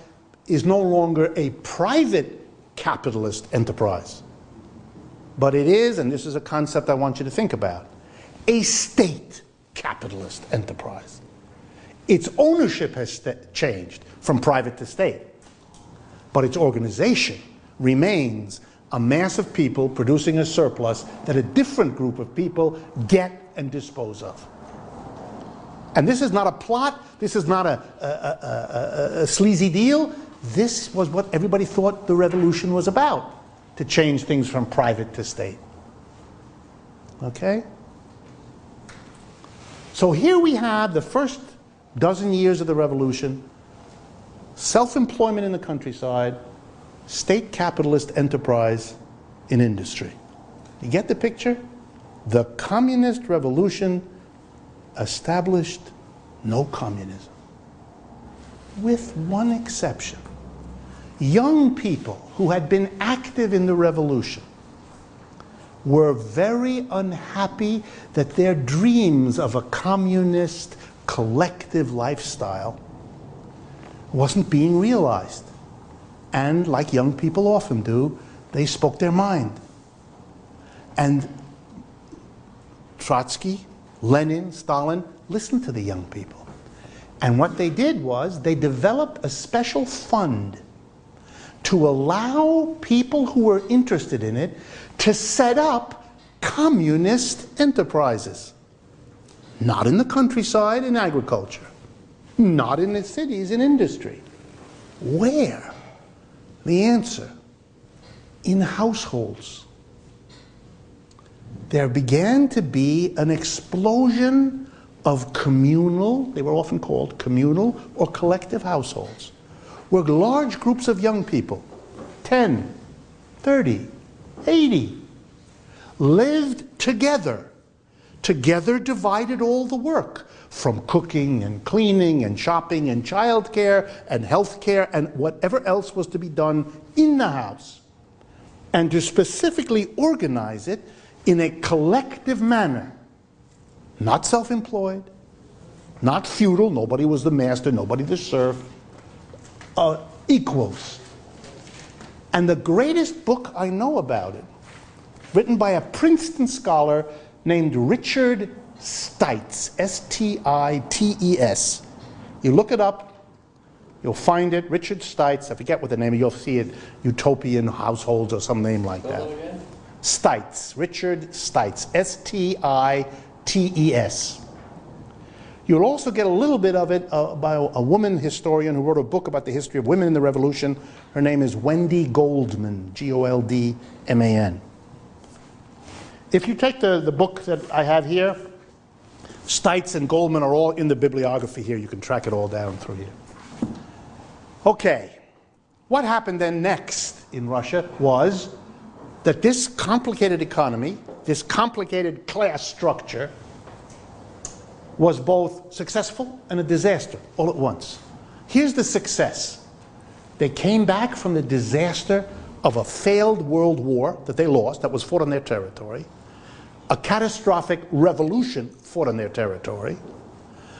is no longer a private capitalist enterprise. But it is, and this is a concept I want you to think about, a state capitalist enterprise. Its ownership has changed from private to state, but its organization remains a mass of people producing a surplus that a different group of people get and dispose of. And this is not a plot, this is not a sleazy deal, this was what everybody thought the revolution was about, to change things from private to state. Okay? So here we have the first dozen years of the revolution, self-employment in the countryside, state capitalist enterprise in industry. You get the picture? The communist revolution established no communism, with one exception. Young people who had been active in the revolution were very unhappy that their dreams of a communist collective lifestyle wasn't being realized. And like young people often do, they spoke their mind. And Trotsky, Lenin, Stalin listened to the young people. And what they did was they developed a special fund to allow people who were interested in it to set up communist enterprises. Not in the countryside in agriculture, not in the cities in industry. Where? The answer, in households. There began to be an explosion of communal, they were often called communal or collective households, where large groups of young people, 10, 30, 80, lived together. Together divided all the work, from cooking and cleaning and shopping and childcare and health care and whatever else was to be done in the house, and to specifically organize it in a collective manner. Not self-employed, not feudal, nobody was the master, nobody the serf, equals. And the greatest book I know about it, written by a Princeton scholar named Richard Stites, S-T-I-T-E-S. You look it up, you'll find it, Richard Stites, I forget what the name is, you'll see it, Utopian Households or some name like that. Stites, Richard Stites, S-T-I-T-E-S. You'll also get a little bit of it by a woman historian who wrote a book about the history of women in the Revolution. Her name is Wendy Goldman, G-O-L-D-M-A-N. If you take the book that I have here, Stites and Goldman are all in the bibliography here. You can track it all down through here. Okay, what happened then next in Russia was that this complicated economy, this complicated class structure, was both successful and a disaster all at once. Here's the success. They came back from the disaster of a failed world war that they lost, that was fought on their territory, a catastrophic revolution fought on their territory,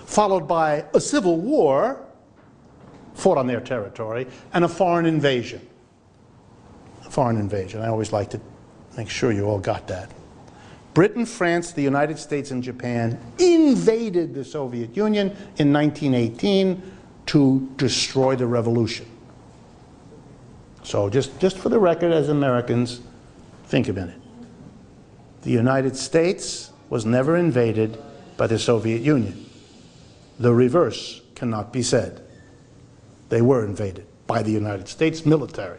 followed by a civil war fought on their territory, and a foreign invasion. A foreign invasion. I always like to make sure you all got that. Britain, France, the United States, and Japan invaded the Soviet Union in 1918 to destroy the revolution. So just for the record, as Americans, think a minute. The United States was never invaded by the Soviet Union. The reverse cannot be said. They were invaded by the United States military.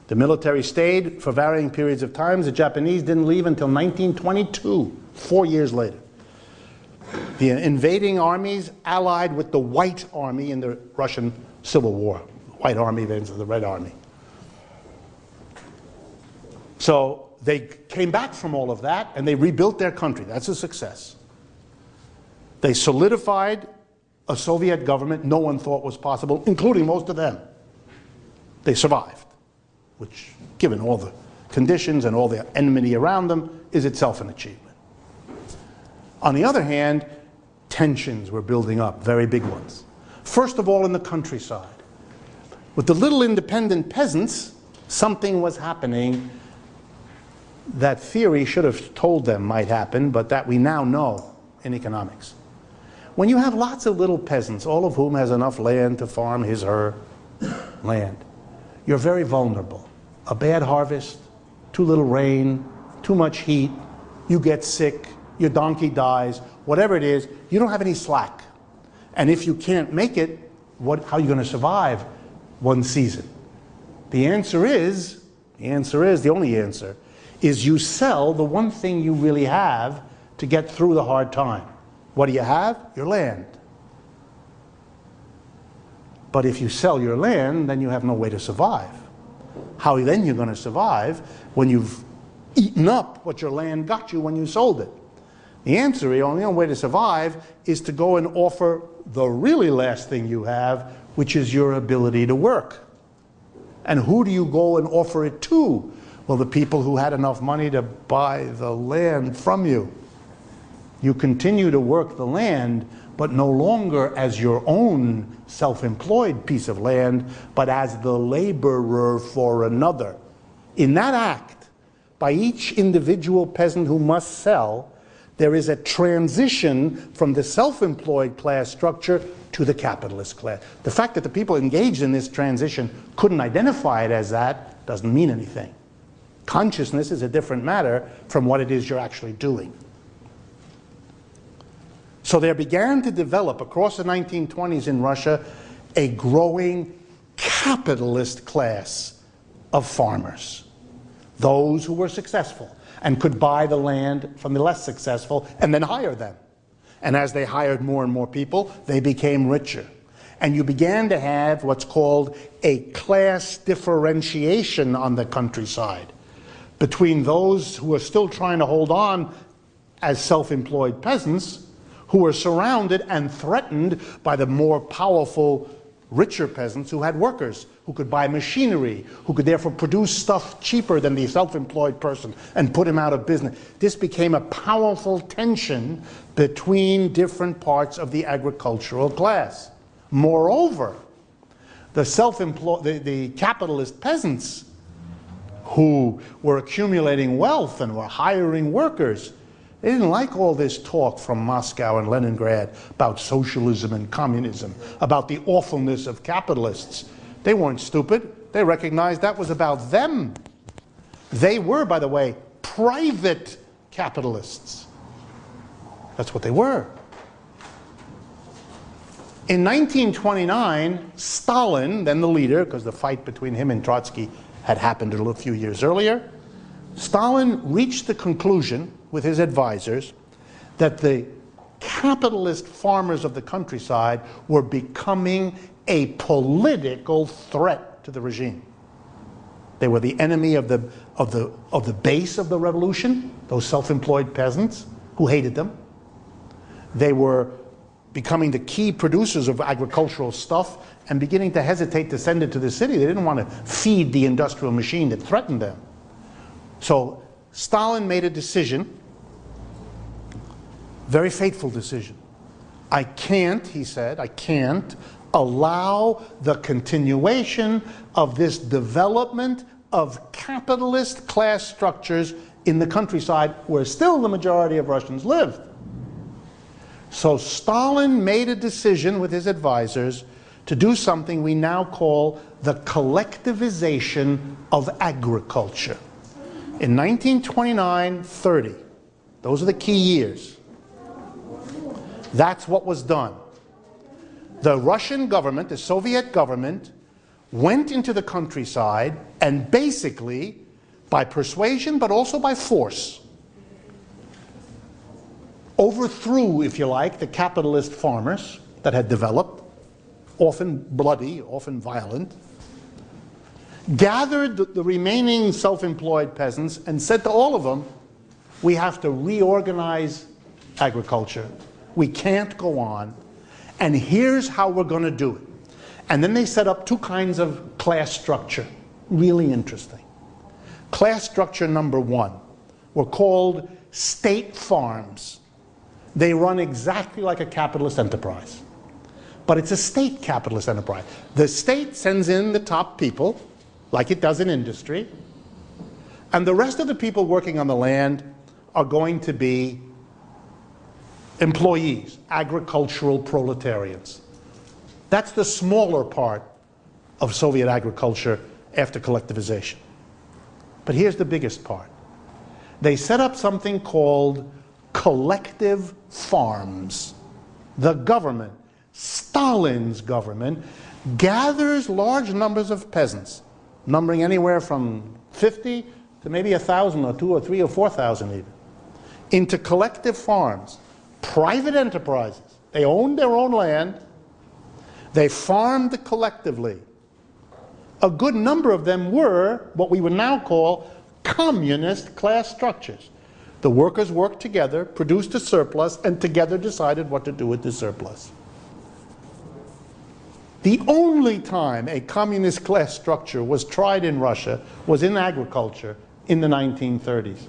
The military stayed for varying periods of time. The Japanese didn't leave until 1922, 4 years later. The invading armies allied with the White Army in the Russian Civil War. White Army against the Red Army. So they came back from all of that and they rebuilt their country. That's a success. They solidified a Soviet government no one thought was possible, including most of them. They survived, which, given all the conditions and all the enmity around them, is itself an achievement. On the other hand, tensions were building up, very big ones. First of all, in the countryside. With the little independent peasants, something was happening that theory should have told them might happen, but that we now know in economics. When you have lots of little peasants, all of whom has enough land to farm his or her land, you're very vulnerable. A bad harvest, too little rain, too much heat, you get sick, your donkey dies, whatever it is, you don't have any slack. And if you can't make it, how are you going to survive one season? The only answer is you sell the one thing you really have to get through the hard time. What do you have? Your land. But if you sell your land, then you have no way to survive. How then you're going to survive when you've eaten up what your land got you when you sold it? The answer, the only way to survive is to go and offer the really last thing you have, which is your ability to work. And who do you go and offer it to? Well, the people who had enough money to buy the land from you. You continue to work the land, but no longer as your own self-employed piece of land, but as the laborer for another. In that act, by each individual peasant who must sell, there is a transition from the self-employed class structure to the capitalist class. The fact that the people engaged in this transition couldn't identify it as that doesn't mean anything. Consciousness is a different matter from what it is you're actually doing. So there began to develop across the 1920s in Russia a growing capitalist class of farmers. Those who were successful and could buy the land from the less successful and then hire them. And as they hired more and more people, they became richer. And you began to have what's called a class differentiation on the countryside between those who are still trying to hold on as self-employed peasants, who were surrounded and threatened by the more powerful, richer peasants who had workers, who could buy machinery, who could therefore produce stuff cheaper than the self-employed person and put him out of business. This became a powerful tension between different parts of the agricultural class. Moreover, the capitalist peasants who were accumulating wealth and were hiring workers, they didn't like all this talk from Moscow and Leningrad about socialism and communism, about the awfulness of capitalists. They weren't stupid. They recognized that was about them. They were, by the way, private capitalists. That's what they were. In 1929, Stalin, then the leader, because the fight between him and Trotsky had happened a few years earlier, Stalin reached the conclusion with his advisors that the capitalist farmers of the countryside were becoming a political threat to the regime. They were the enemy of the base of the revolution, those self-employed peasants who hated them. They were becoming the key producers of agricultural stuff and beginning to hesitate to send it to the city. They didn't want to feed the industrial machine that threatened them. So Stalin made a decision, very fateful decision. I can't, he said, I can't allow the continuation of this development of capitalist class structures in the countryside where still the majority of Russians lived. So Stalin made a decision with his advisors to do something we now call the collectivization of agriculture. In 1929-30, those are the key years, that's what was done. The Russian government, the Soviet government, went into the countryside and basically, by persuasion but also by force, overthrew, if you like, the capitalist farmers that had developed, often bloody, often violent, gathered the remaining self-employed peasants and said to all of them, we have to reorganize agriculture. We can't go on, and here's how we're going to do it. And then they set up two kinds of class structure, really interesting. Class structure number one were called state farms. They run exactly like a capitalist enterprise, but it's a state capitalist enterprise. The state sends in the top people, like it does in industry, and the rest of the people working on the land are going to be employees, agricultural proletarians. That's the smaller part of Soviet agriculture after collectivization. But here's the biggest part. They set up something called collective farms. The government, Stalin's government, gathers large numbers of peasants, numbering anywhere from 50 to maybe 1,000 or 2,000 or 3,000 or 4,000 even, into collective farms, private enterprises. They owned their own land. They farmed collectively. A good number of them were what we would now call communist class structures. The workers worked together, produced a surplus, and together decided what to do with the surplus. The only time a communist class structure was tried in Russia was in agriculture in the 1930s.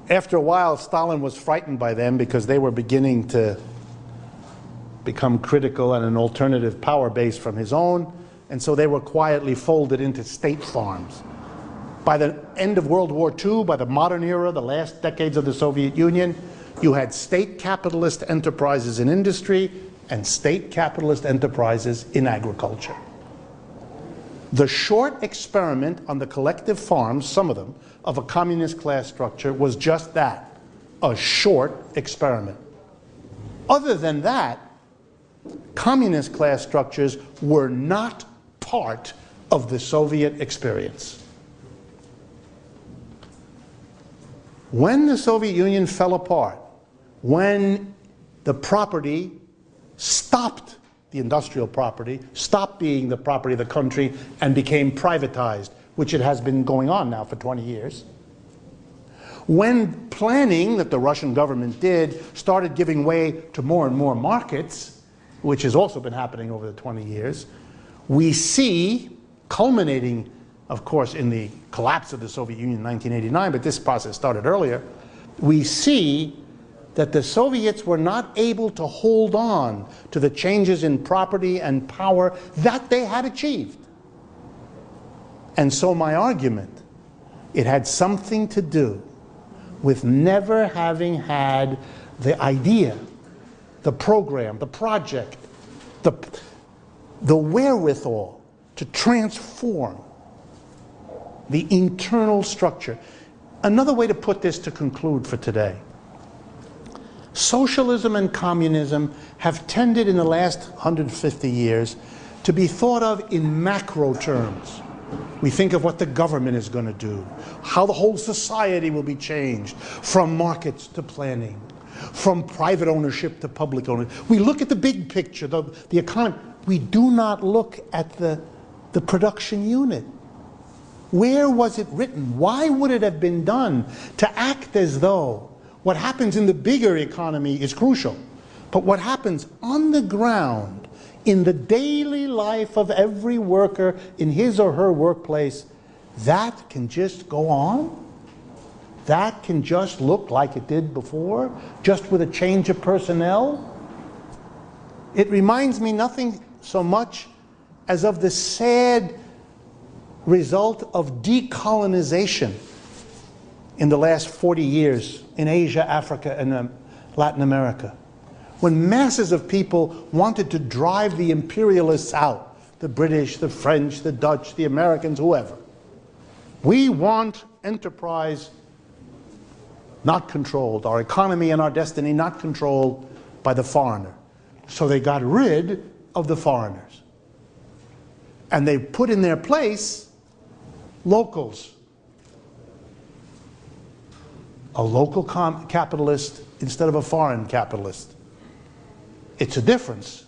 After a while, Stalin was frightened by them because they were beginning to become critical and an alternative power base from his own, and so they were quietly folded into state farms. By the end of World War II, by the modern era, the last decades of the Soviet Union, you had state capitalist enterprises in industry and state capitalist enterprises in agriculture. The short experiment on the collective farms, some of them, of a communist class structure was just that, a short experiment. Other than that, communist class structures were not part of the Soviet experience. When the Soviet Union fell apart, when the property stopped, the industrial property, stopped being the property of the country and became privatized, which it has been going on now for 20 years. When planning that the Russian government did started giving way to more and more markets, which has also been happening over the 20 years, we see, culminating, of course, in the collapse of the Soviet Union in 1989, but this process started earlier, we see that the Soviets were not able to hold on to the changes in property and power that they had achieved. And so my argument, it had something to do with never having had the idea, the program, the project, the wherewithal to transform the internal structure. Another way to put this to conclude for today. Socialism and communism have tended in the last 150 years to be thought of in macro terms. We think of what the government is going to do, how the whole society will be changed, from markets to planning, from private ownership to public ownership. We look at the big picture, the economy. We do not look at the production unit. Where was it written? Why would it have been done to act as though what happens in the bigger economy is crucial, but what happens on the ground in the daily life of every worker in his or her workplace, that can just go on? That can just look like it did before, just with a change of personnel? It reminds me nothing so much as of the sad result of decolonization in the last 40 years in Asia, Africa, and Latin America, when masses of people wanted to drive the imperialists out, the British, the French, the Dutch, the Americans, whoever. We want enterprise not controlled, our economy and our destiny not controlled by the foreigner. So they got rid of the foreigners. And they put in their place locals. A local capitalist instead of a foreign capitalist. It's a difference,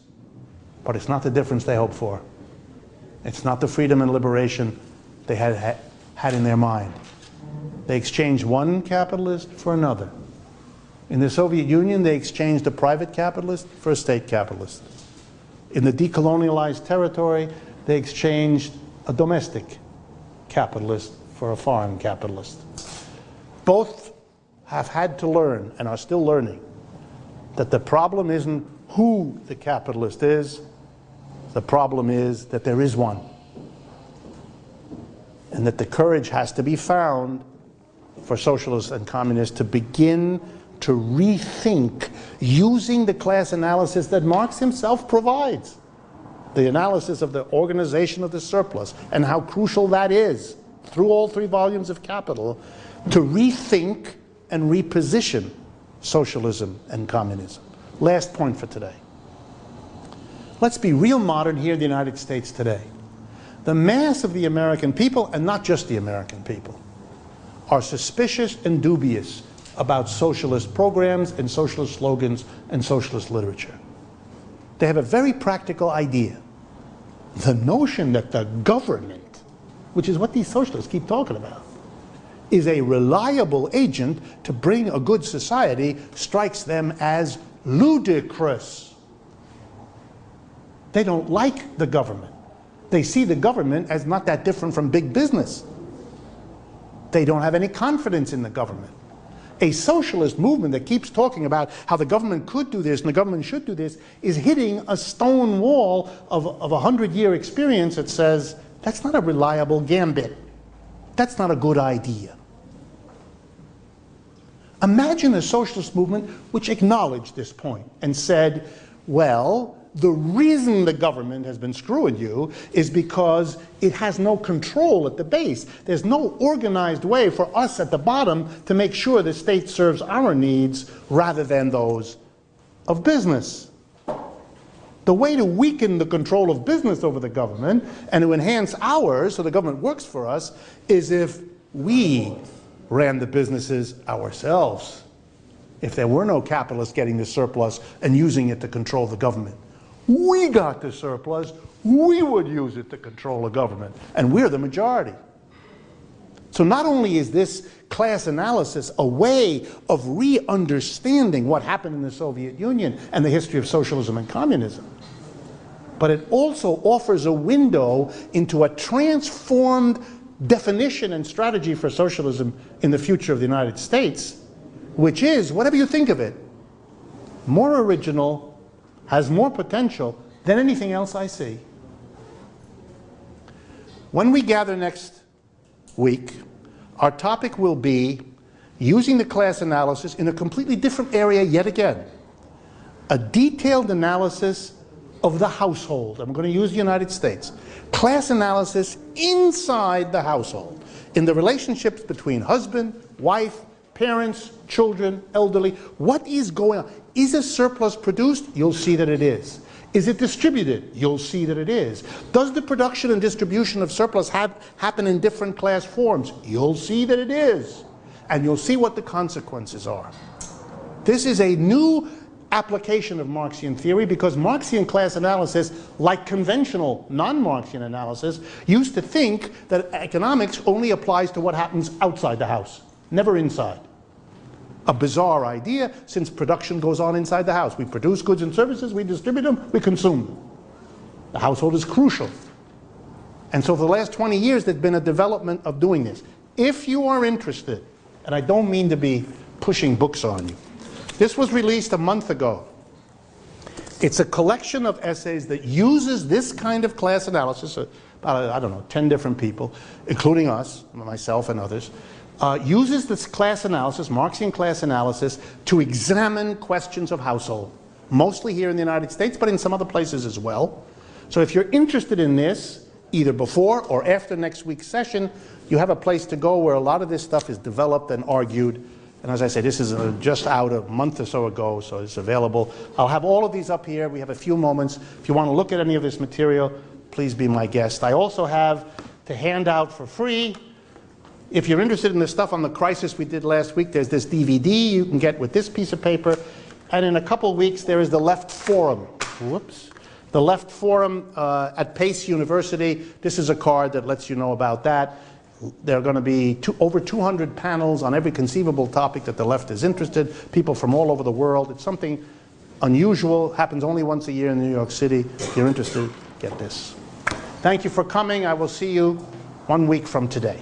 but it's not the difference they hoped for. It's not the freedom and liberation they had in their mind. They exchanged one capitalist for another. In the Soviet Union, they exchanged a private capitalist for a state capitalist. In the decolonialized territory, they exchanged a domestic capitalist for a foreign capitalist. Both have had to learn, and are still learning, that the problem isn't who the capitalist is, the problem is that there is one. And that the courage has to be found for socialists and communists to begin to rethink using the class analysis that Marx himself provides. The analysis of the organization of the surplus and how crucial that is through all 3 volumes of Capital to rethink and reposition socialism and communism. Last point for today. Let's be real modern here in the United States today. The mass of the American people, and not just the American people, are suspicious and dubious about socialist programs and socialist slogans and socialist literature. They have a very practical idea. The notion that the government, which is what these socialists keep talking about, is a reliable agent to bring a good society strikes them as ludicrous. They don't like the government. They see the government as not that different from big business. They don't have any confidence in the government. A socialist movement that keeps talking about how the government could do this and the government should do this is hitting a stone wall of 100-year experience that says, that's not a reliable gambit. That's not a good idea. Imagine a socialist movement which acknowledged this point and said, well, the reason the government has been screwing you is because it has no control at the base. There's no organized way for us at the bottom to make sure the state serves our needs rather than those of business. The way to weaken the control of business over the government and to enhance ours so the government works for us is if we ran the businesses ourselves. If there were no capitalists getting the surplus and using it to control the government. We got the surplus, we would use it to control the government, and we're the majority. So not only is this class analysis a way of re-understanding what happened in the Soviet Union and the history of socialism and communism, but it also offers a window into a transformed definition and strategy for socialism in the future of the United States, which is, whatever you think of it, more original, has more potential than anything else I see. When we gather next week, our topic will be using the class analysis in a completely different area yet again. A detailed analysis of the household. I'm going to use the United States. Class analysis inside the household, in the relationships between husband, wife, parents, children, elderly. What is going on? Is a surplus produced? You'll see that it is. Is it distributed? You'll see that it is. Does the production and distribution of surplus happen in different class forms? You'll see that it is. And you'll see what the consequences are. This is a new application of Marxian theory because Marxian class analysis, like conventional non-Marxian analysis, used to think that economics only applies to what happens outside the house, never inside. A bizarre idea, since production goes on inside the house. We produce goods and services, we distribute them, we consume them. The household is crucial. And so for the last 20 years, there's been a development of doing this. If you are interested, and I don't mean to be pushing books on you, this was released a month ago. It's a collection of essays that uses this kind of class analysis, about, I don't know, 10 different people, including us, myself and others, uses this class analysis, Marxian class analysis, to examine questions of household, mostly here in the United States, but in some other places as well. So if you're interested in this, either before or after next week's session, you have a place to go where a lot of this stuff is developed and argued. And as I say, this is just out a month or so ago, so it's available. I'll have all of these up here. We have a few moments. If you want to look at any of this material, please be my guest. I also have to hand out for free. If you're interested in the stuff on the crisis we did last week, there's this DVD you can get with this piece of paper. And in a couple weeks, there is the Left Forum. Whoops. The Left Forum at Pace University. This is a card that lets you know about that. There are going to be over 200 panels on every conceivable topic that the left is interested. People from all over the world. It's something unusual. Happens only once a year in New York City. If you're interested, get this. Thank you for coming. I will see you 1 week from today.